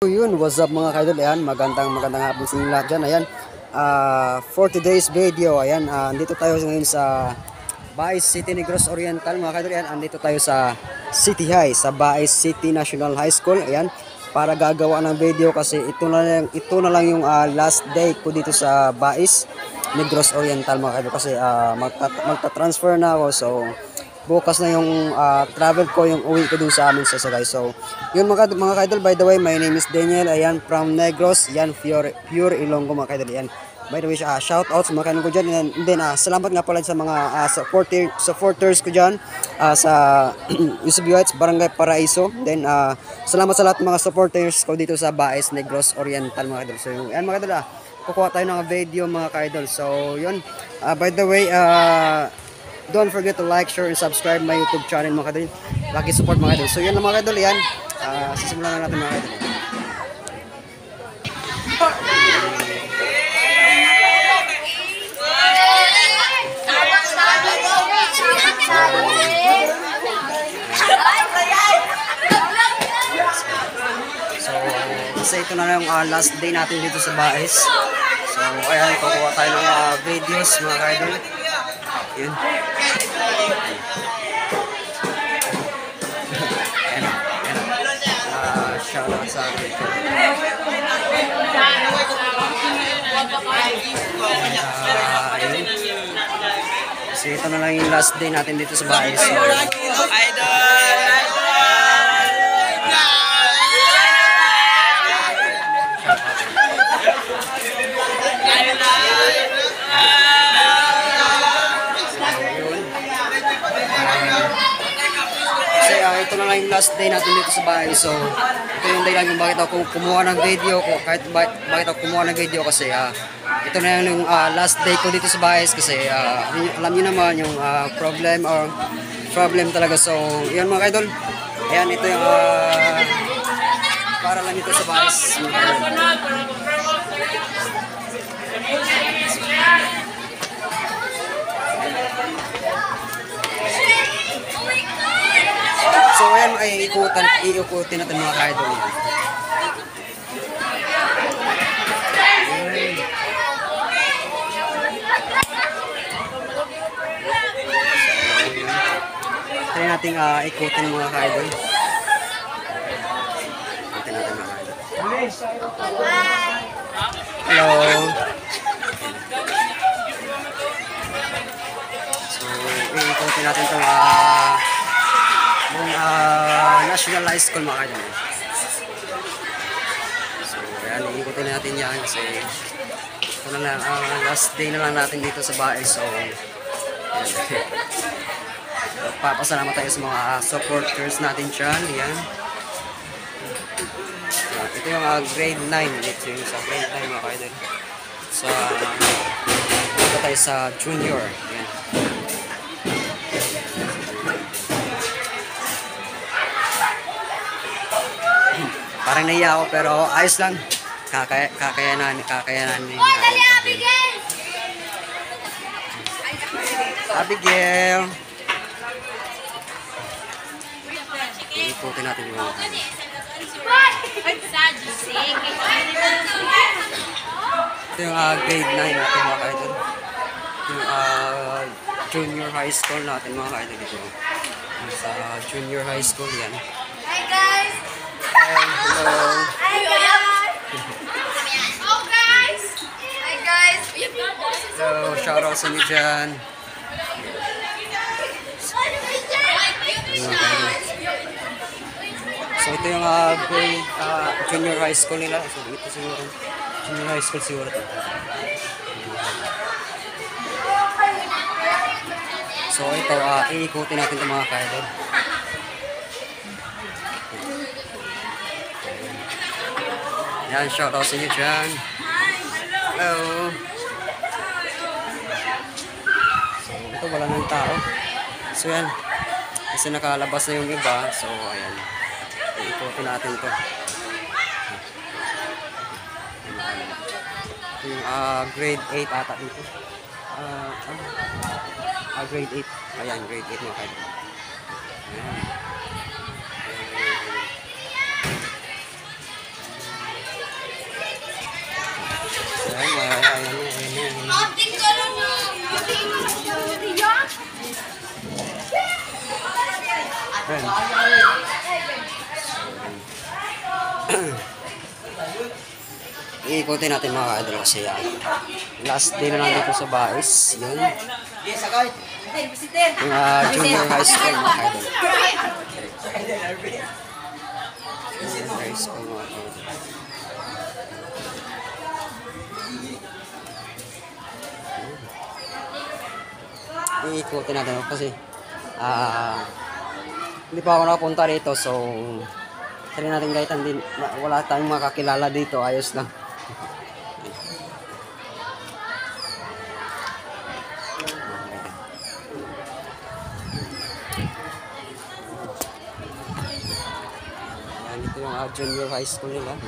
So yun, what's up mga kaidol? Ayan, magandang hapon sa inyo lahat dyan. Ayan, for today's video, ayan, andito tayo ngayon sa Baez City Negros Oriental mga kaidol. Ayan, andito tayo sa City High, sa Baez City National High School. Ayan, para gagawa ng video kasi ito na lang yung last day ko dito sa Baez Negros Oriental mga kaidol. Kasi magta-transfer na ako, so bukas na yung travel ko, yung uwi ko dun sa amin sa Sagay. So yun mga kaidol, by the way, my name is Daniel, ayan, from Negros, yan, pure Ilonggo mga kaidol. Yan, by the way, shout out sa mga kaidol ko dyan. And then salamat nga pala sa mga supporters ko dyan sa Yusuf Heights, Barangay Paraiso. Then salamat sa lahat ng mga supporters ko dito sa Baez Negros Oriental mga kaidol. So yan mga kaidol, kukuha tayo ng video mga kaidol. So yun, by the way, don't forget to like, share, and subscribe my YouTube channel mga kadol. Lagi support mga kadol. So yan lang mga kadol, yan. Sisimulan na natin mga kadol. So kasi ito na lang yung last day natin dito sa Baez. So ayan, kukuha tayo ng videos mga kadol. Yun. Shout out sa akin. Kasi ito na lang yung last day natin dito sa Baez. So, ito na lang yung last day natin dito sa bahay. So ito yung dahilan kung bakit ako kumuha ng video ko, kahit bakit ako kumuha ng video kasi ito na yung last day ko dito sa bahay kasi alam niyo naman yung problem talaga. So yun mga idol, ayan, ito yung para lang ito sa bahay. So ayan, ay iikutin natin mga ka-idol. Try natin ikutin mga ka-idol. Ikutin natin mga ka-idol. Hello. So iikutin natin itong National High School mga kaidol. So ayan, iikutin natin yan kasi ito na lang, last day na lang natin dito sa Baez. So papasalamat tayo sa mga supporters natin dyan. Yan. Ito yung grade 9. Ito yung sa grade 9 mga kaidol. Ito tayo sa junior. Yan. Parang naiya ako pero ayos lang. Kakayanan niya. Abigail. Iikutin natin yung mga ito yung grade 9 natin mga kaidol. Yung junior high school natin mga kaidol dito. Sa junior high school yan. Hi guys! Hello. Hi guys! Oh guys! Hi guys! So, shoutout sa inyo dyan. So, ito yung junior high school nila. So, ito siguro. Junior high school siguro ito. So, ito, iikutin natin itong mga kaidol. Yan, shoutout sa inyo dyan. Hello. So, ito wala ng tao. So, yan. Kasi nakalabas na yung iba. So, ayan. Iikutin natin ito. Yung grade 8 ata dito. Grade 8. Ayan, grade 8 mga kaidol. Ayan. friend. Iikutin natin mga ka-idol kasi last day na natin ito sa Bais. Yun. Yung junior high school mga ka-idol. High school mga ka-idol. Iikutin natin kasi hindi pa ako nakapunta rito, so try natin kahit hindi, wala tayong makakilala dito, ayos lang. Yan, ito yung junior high school nila.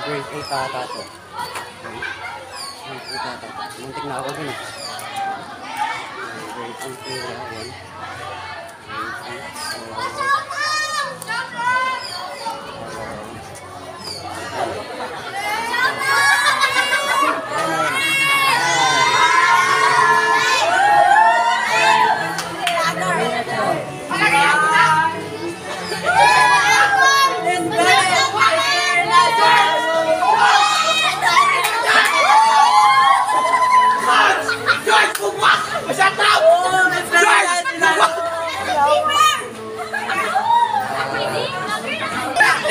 Grade 8 ata to. Grade 8 ata. Muntik na ako dun. Grade 8 nila. Yan.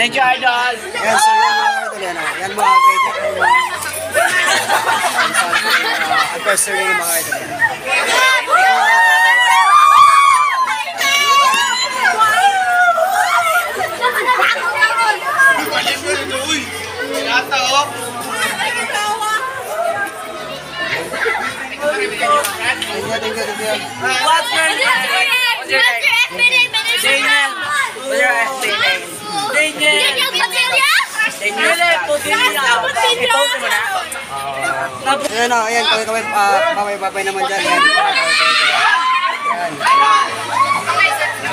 Thank you, Idol! Yan, so yun mga idol, yan mga grade 8 anniversary ng mga idol. Thank you. What's your name? Daniel. What's your name? Daniel. Daniel Potilla. I-post mo na. Ayan o, ayan, babay naman dyan. Ayan. Ayan.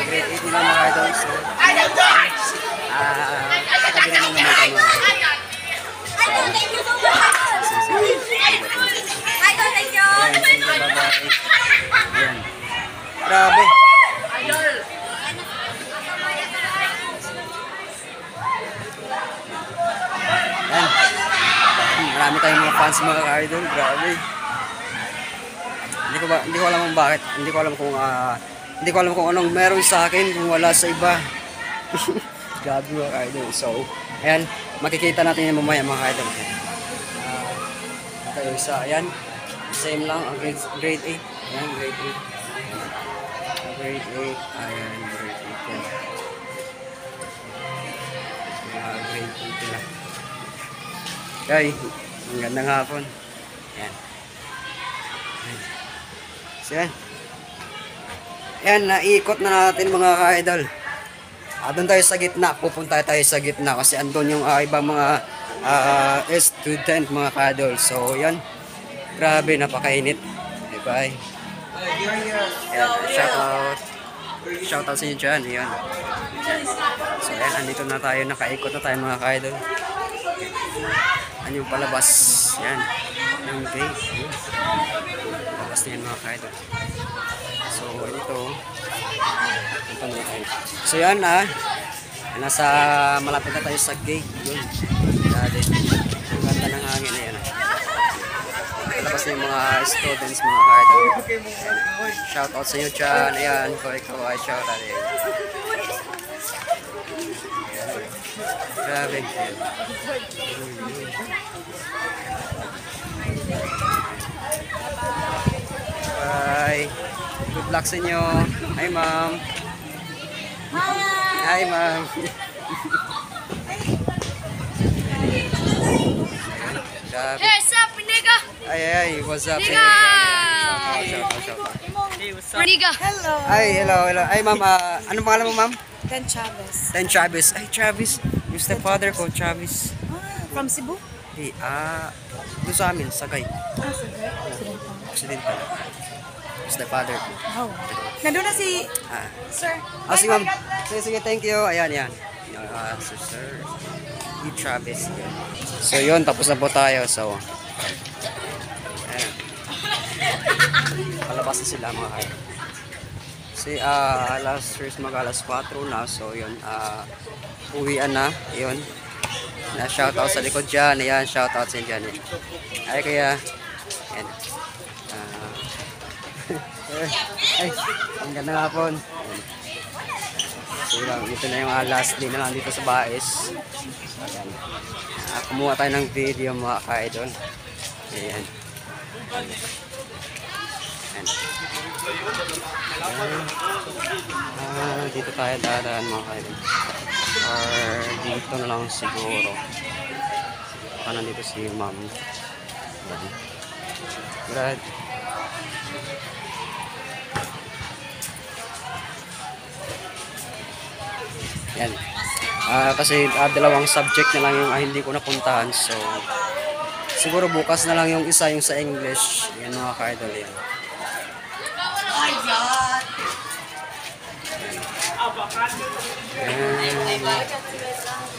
Grade 8 nila mga idol. So, katabi naman naman kami. Ayan, sige, bye-bye. Ayan. Grabe. Ayan. Marami tayong mga fans mga ka-idol. Grabe. Hindi ko alam kung bakit. Hindi ko alam kung anong meron sa akin kung wala sa iba. Grabe mga ka-idol. So, ayan, makikita natin yan mamaya mga ka-idol. Ito yung isa, ayan. Same lang, grade 8. Ayan, grade 8. Grade 8. Ayan, grade 8 yan. Grade 8 nila. Okay, ang gandang hapon. Ayan. So yan. Ayan, naikot na natin mga ka-idol. Doon tayo sa gitna, pupunta tayo sa gitna kasi andun yung ibang mga student mga ka-idol. So yan, grabe, napakainit. Bye-bye. Ayan, shoutout sa inyo dyan. Ayan. So ayan, andito na tayo, nakaikot na tayo mga ka-idol. Ano yung palabas? Yan. Yung gate. Palabas na yan mga ka-idol. So, dito. Ito na tayo. So, yan nasa malapit na tayo sa gate. Yun. Dali. Ang ganda ng hangin na yan. Palabas na yung mga students mga ka-idol. Shout out sa inyo dyan. Ayan. Ikaw ay shout out. Grabe. Bye. Good luck sa inyo. Hi, ma'am. Hi, ma'am. Grabe. Hey, what's up, nigga? Ay, what's up? Nigga! Shout out. Nigga. Hello. Ay, hello. Ay, ma'am. Ano pangalan mo, ma'am? Dan Chavez. Dan Travis. Ay, Travis. Yung stepfather ko, Travis. From Cebu? Doon sa amin, Sagay. Sige. Occidental. Stepfather ko. Oh. Nandun na si Sir. Sige, ma'am. Sige, thank you. Ayan, yan. Sir. Di Travis. Yan. So, yun. Tapos na po tayo. So, ayan. Palabas na sila mga kayo. Kasi alas 3 mag-alas 4 na. So yun, uwian na. Yun. Na shoutout sa likod dyan. Ayan, shoutout sa dyan. Ay kaya, ayan. Ay, ang ganda nga po. So yun, ito na yung last day na lang dito sa Bais. Ayan. Kumuha tayo ng video mga ka-idol. Ayan. Dito tayo dadaan mga ka-idol. Or dito na lang siguro. Baka nandito si ma'am. Ayan. Brad. Yan. Kasi dalawang subject na lang yung hindi ko napuntahan. So, siguro bukas na lang yung isa, yung sa English. Yan mga ka-idol yan.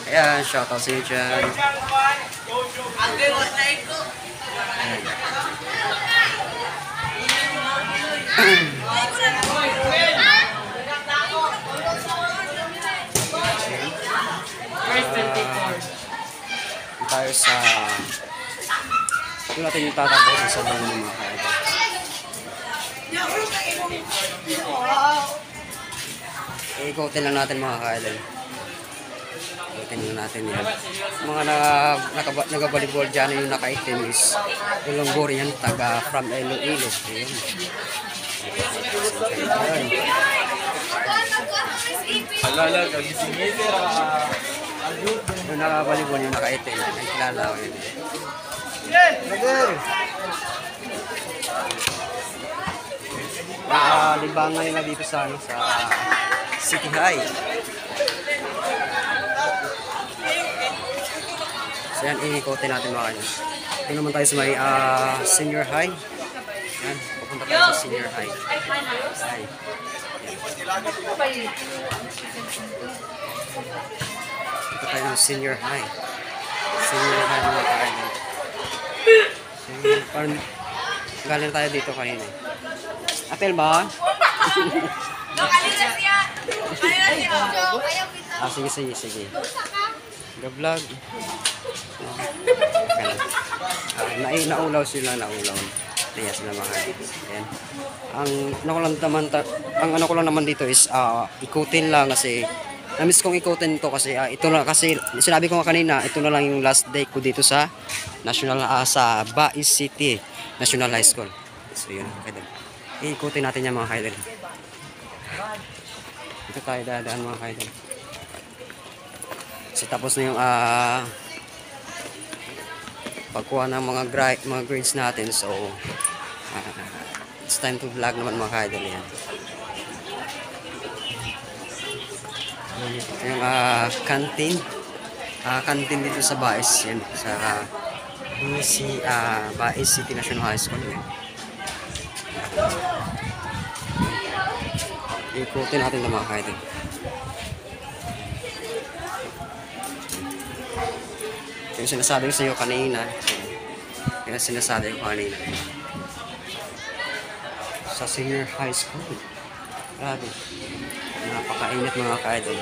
Ayan, shoutout sa inyo dyan. Tayo sa ito natin yung tatabot sa mga mga ka-idol. Ikutin lang natin mga ka-idol. Ikutin lang natin yan. Mga nagabalibol dyan yung nakaitim is yung yan taga from Iloilo. Ayan. Alala, gagising ito. Yung nakabalibol yung nakaitim. Ay kilala ko yun. Libangan nila dito sa City High. So yan, iikotin natin mga kanyo. Ito naman tayo sa may senior high. Yan, pupunta tayo sa senior high. Ito tayo ng senior high. Senior high mga kanyo. Parang galing tayo dito kanina. Apel ba? Sige. Ga-vlog. Naulaw sila. Kaya sila mga ayan. Ang ano ko lang naman dito is ikutin lang kasi na-miss kong ikutin to kasi ito lang kasi sinabi ko nga kanina, ito na lang yung last day ko dito sa National sa Bais City National High School. So yun, kaidol. Ikutin natin yan mga kaidol. Ito tayo dadaan mga kaidol. So tapos na yung pagkuha ng mga grades natin. So it's time to vlog naman mga kaidol yan. Ito yung canteen. Canteen dito sa Bais. Yan, sa Bais City National High School. Yan. Ikutin natin ng mga kaidol. Yung sinasabi ko sa iyo kanina. Yung sinasabi ko kanina. Sa senior high school. Grabe. Napakainit mga kaidol.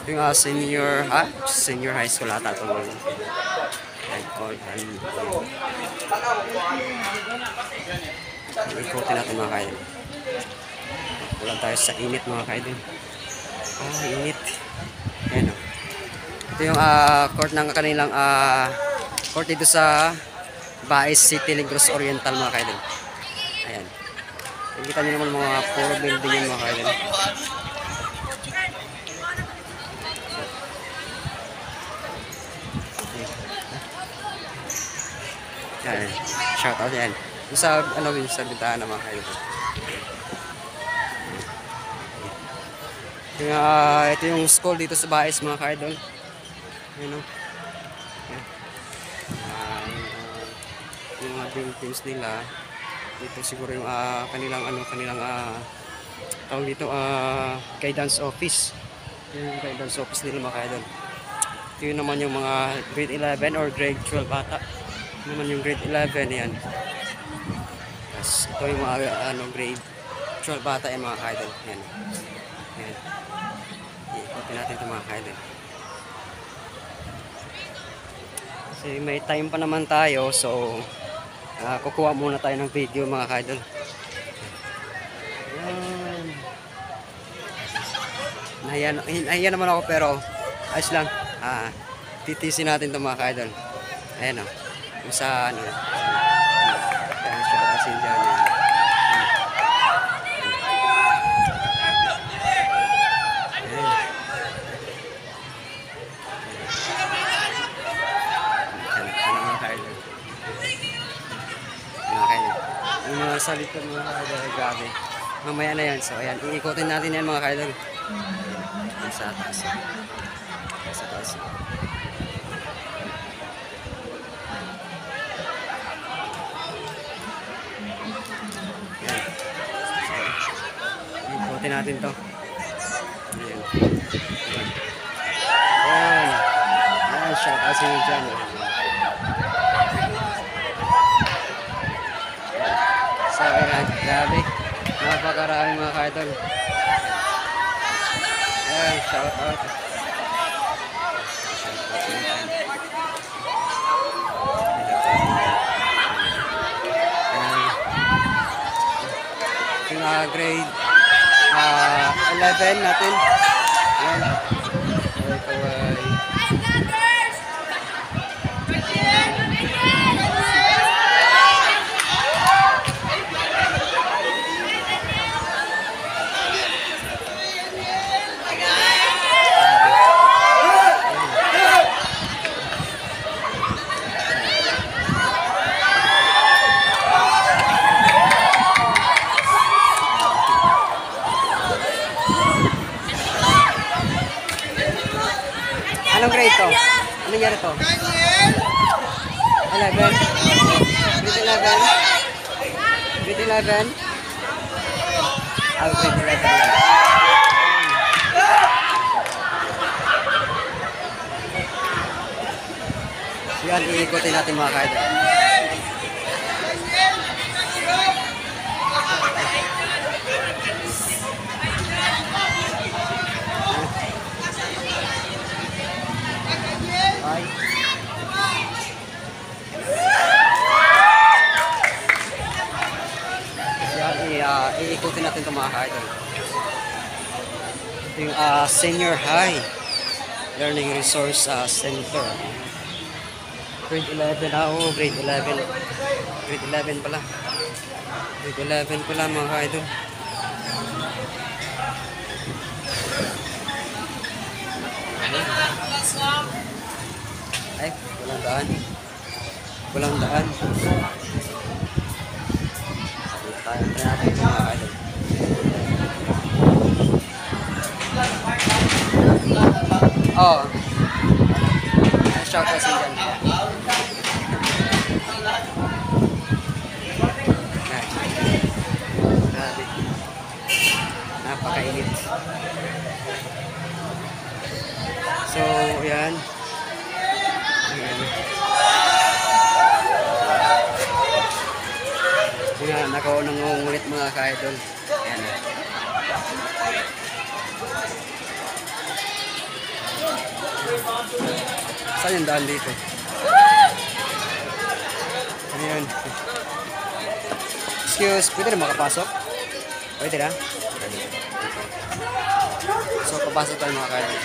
Yung senior high school ata ito. Ikutin natin mga kaidol. Wala tayo sa init mga kaidol. Init. Ayan o. Ito yung court ng kanilang court dito sa Bais City Negros Oriental mga kaidol. Ayan. Nakikita nyo naman mga puro building yun mga kaidol. Ayan. Shout out yan. Sa sa bintahan ng mga kaidol. Ito yung school dito sa Bais mga kaidol. Ayan o. Yung mga buildings nila. Dito siguro yung kanilang tawag dito guidance office. Yung guidance office nila mga kaidol. Ito yun naman yung mga grade 11 or grade 12 bata. Ito naman yung grade 11 yan. Tapos ito yung mga grade 12 bata yan mga kaidol. Yan. Yan. Ikutin natin ito mga kaidol. Kasi may time pa naman tayo, so kukuha muna tayo ng video mga kaidol. Nahiya naman ako pero ayos lang. Titisin natin ito mga kaidol. Ayan o. Kung sa ano. Ayan siya kasi dyan. Yung mga salit ko mga kaidol, grabe. Mamaya na yan. So ayan, iikotin natin yan mga kaidol. Sa taas. Sa taas. Yan. Iikotin natin to. Ayan. Ayan. Ayan siya kasi yung dyan. So ayan, grabe. Napakaraming mga kaidol. Ayan, shout out. Yung grade 11 natin. Ayan. Ito ay anong grade to? Anong year to? 11? Grade 11? Grade 11? Grade 11. Yan, iikutin natin mga kaidol. Iikutin natin ito mga kaidol. Yung Senior High Learning Resource Center. Grade 11 grade 11. Grade 11 pala. Grade 11 pala mga kaidol. Ay, walang daan. Walang daan. Tayo natin mga kaidol. Oo. Shout out sa dyan. Grabe. Napakainit. So, yan. Yan, ako nangungulit mga kaidol. Ayan. Saan yung daan dito? Ano yun? Excuse, pwede na makapasok? Pwede na? So, papasok tayo mga kaidol.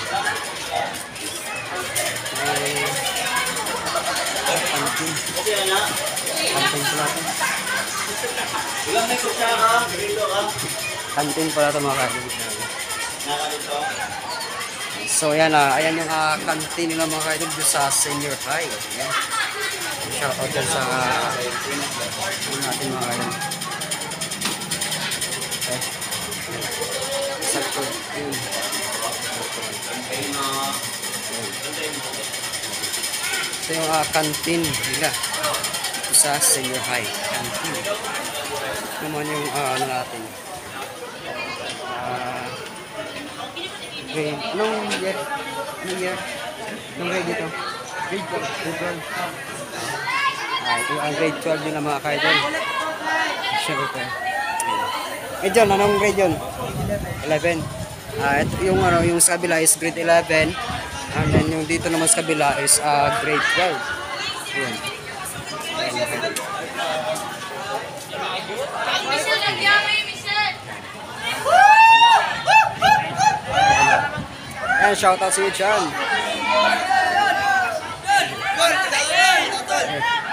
Kantin. Kantin pala ito. Kantin pala ito mga kaidol. So yan ayan yung kantin nila mga kaidol sa Senior High. Ayan. Shout out dyan sa natin mga kaidol. Okay. Sakto. Yun. Ito yung kantin nila sa Senior High. Kantin. Naman yung ano natin. Anong year? Anong year? Anong grade dito? Grade 12. Ito ang grade 12 din ng mga kaidol. Siyempre. John, anong grade yun? 11. Ito yung ano, yung sa kabila is grade 11. And then yung dito naman sa kabila is grade 12. Ayan. Ayan, shoutout sa iyo dyan.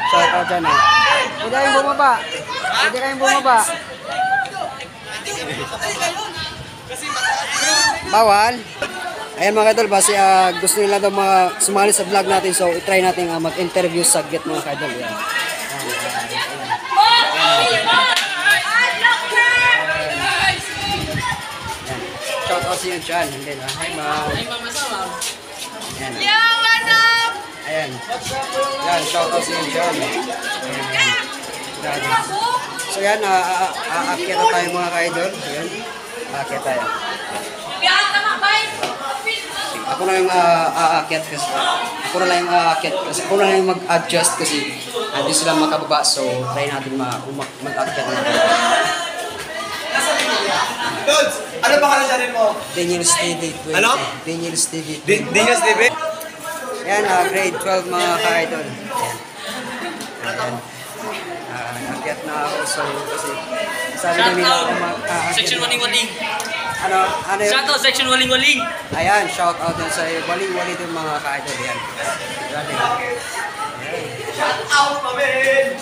Shoutout dyan eh. Pwede kayong bumaba. Pwede kayong bumaba. Bawal. Ayan mga kadol, base gusto nila daw sumali sa vlog natin. So, itry natin mag-interview sa get mga kadol. Ayan. Shoutout sa iyo dyan. Hi ma'am. Ayan. Ayan. Ayan, shoutout sa iyo dyan. Ayan. So yan, aakyat na tayo mga ka-idol. Ayan, aakyat tayo. Ako na yung aakyat kasi. Ako na lang yung aakyat kasi. Ako na lang yung mag-adjust kasi hindi sila makababa. So, try natin mag-aakyat na. Dudes, ano ba ka channel mo? Daniel Stevie 20. Ano? Daniel Stevie 20. Daniel Stevie? Ayan, grade 12 mga ka-idol. Ayan. Akyat na ako. So, kasi sabi na nila ako Section Waling-Waling. Ano yun? Shoutout Section Waling-Waling. Ayan, shout out din sa waling-waling din mga ka-idol. Ayan. Shoutout pa rin.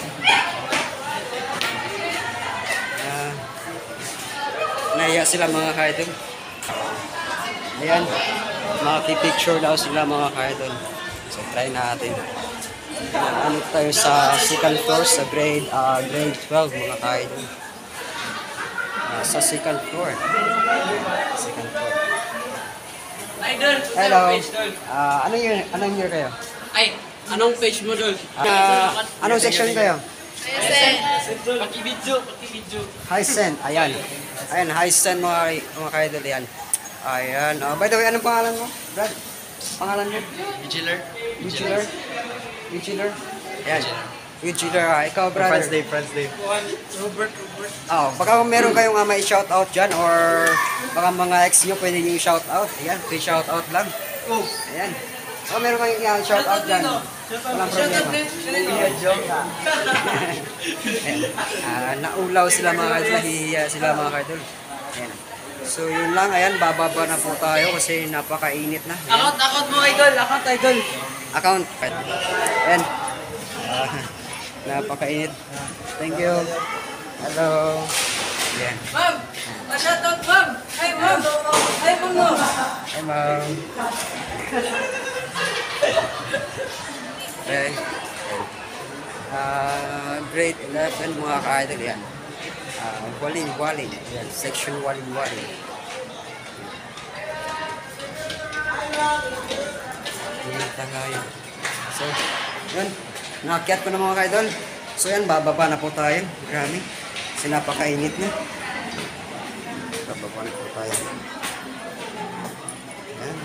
Naiya sila mga ka-idol. Ayan. Makipicture daw sila mga ka-idol. So, try natin. Ano tayo sa second floor sa grade 12 mga ka-idol. Sa second floor. Second floor. Idol, Hello. Anong year kayo? Ay, anong page mo, Dol? Anong section kayo? Paki-video. High Sen. Ayan. Ayan, High Sen mga ka-idol. Ayan. Ayan. By the way, anong pangalan mo? Brad? Pangalan mo? Vigiler. Vigiler? Ayan. Vigiler. Ikaw, brother. Friends Day. Robert. Baka meron kayong may shoutout dyan or baka mga ex nyo pwede nyo shoutout. Ayan, free shoutout lang. Ayan. Baka meron kayong shoutout dyan. Walang problema. Ayan. Naulaw sila mga kadol. Nahihiya sila mga kadol. Ayan. So yun lang. Ayan, bababa na po tayo kasi napakainit na. Ayan. Account mo, Idol. Account. Ayan. Napakainit. Thank you. Hello. Ayan. Ma'am! Shoutout, ma'am! Hi, ma'am! Hi, ma'am! Hi, ma'am. Okay. Grade 11 mga ka-idol yan. Waling-waling. Yan. Section waling-waling. Yan tayo. So, yun. Nakakyat ko na mga ka-idol. So yan, bababa na po tayo. Grabe. Kasi napakainit na. Bababa na po tayo. Yan.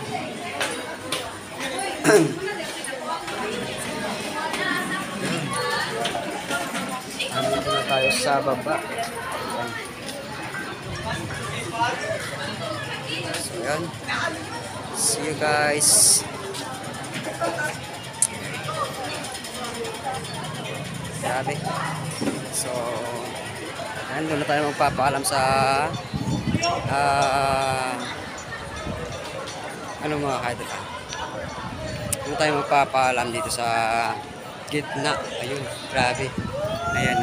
Nandito na tayo sa baba. So yan. See you guys. Grabe. So, doon na tayo magpapaalam sa ano mga kaidol. Doon tayo magpapaalam dito sa gitna. Ayun, grabe. Ayan.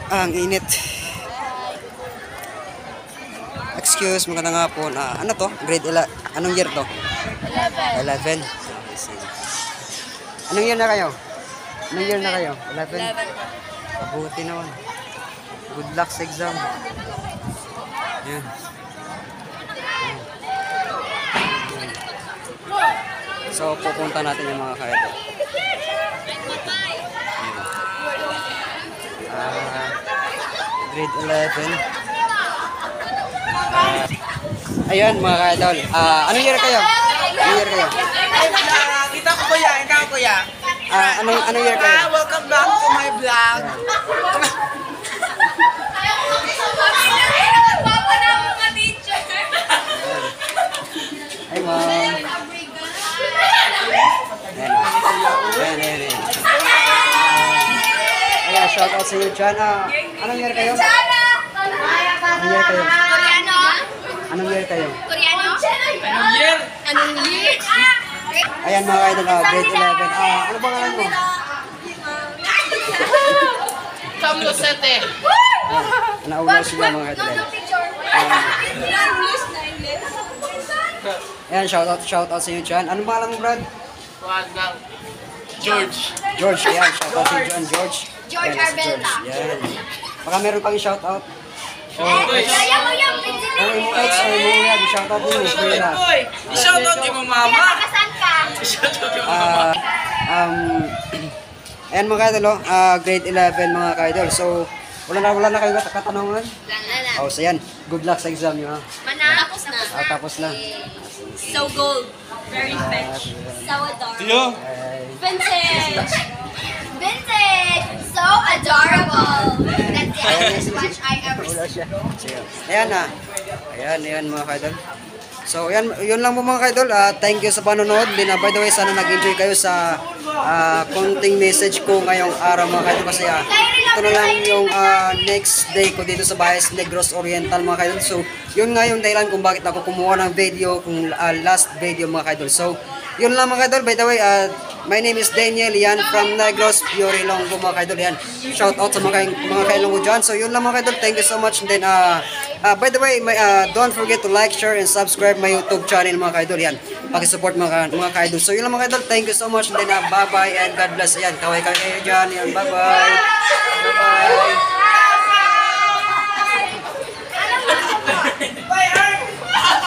Ang init. Excuse, magandang hapon. Ano to? Grade 11. Anong year to? 11. Anong year na kayo? Anong year na kayo? 11? Mabuti naman. Good luck sa exam. Yan. So, pupunta natin yung mga kaidol. Grade 11. Ayan mga kaidol. Anong year kayo? Anong year kayo? Kita ko kuya, ikaw kuya. Anong year kayo? Welcome back to my vlog. Ay, ma'am. Ayan. Ayan, ayan, ayan. Ayan, shout out sa inyo dyan. Anong year kayo? Anong year kayo? Koreano? Anong year kayo? Koreano? Anong year? Ayan mga kaidol, grade 11. Ano bang alam mo? Kamlo sete. Nauna sila mga kaidol. Ayan, shout out sa inyo dyan. Ano bang alam mo, Brad? George. George, ayan, shout out sa inyo dyan, George. George Ayan, si Arbelta. Ayan. Baka meron pang shout out. Kaya mo yung Ang imo ex, ang imo yan, shout out din mo, kuya. Uy, i-shoutout niyo mo mama. Kasan ka? I-shoutout niyo mo mama. Ayan mga kaidol, grade 11 mga kaidol. So, wala na kayo katanungan? Lala. Oh, so yan, good luck sa exam nyo ha. Tapos na. Tapos na. So gold. Very French. So adorable. Tiyo! Vintage. Vintage. So adorable. That's the much I ever Wala siya. Sige. Ayan na. Ayan mga kaidol. So, yun lang po mga kaidol. Thank you sa panonood. By the way, sana nag-enjoy kayo sa konting message ko ngayong araw mga kaidol. Kasi ito na lang yung next day ko dito sa Bahis Negros Oriental mga kaidol. So, yun nga yung dahilan kung bakit ako kumuha ng video, kung last video mga kaidol. So, yun lang mga kaidol. By the way, my name is Daniel yan from Negros, Pure Ilonggo mga kaidol. Yan. Shout out sa mga kailonggo dyan. So, yun lang mga kaidol. Thank you so much. And then, by the way, don't forget to like, share, and subscribe my YouTube channel mga kaidol. Yan. Pakisupport mga kaidol. So, yun lang mga kaidol. Thank you so much. And then, bye-bye and God bless. Yan. Kaway kayo dyan. Yan. Bye-bye. Bye-bye.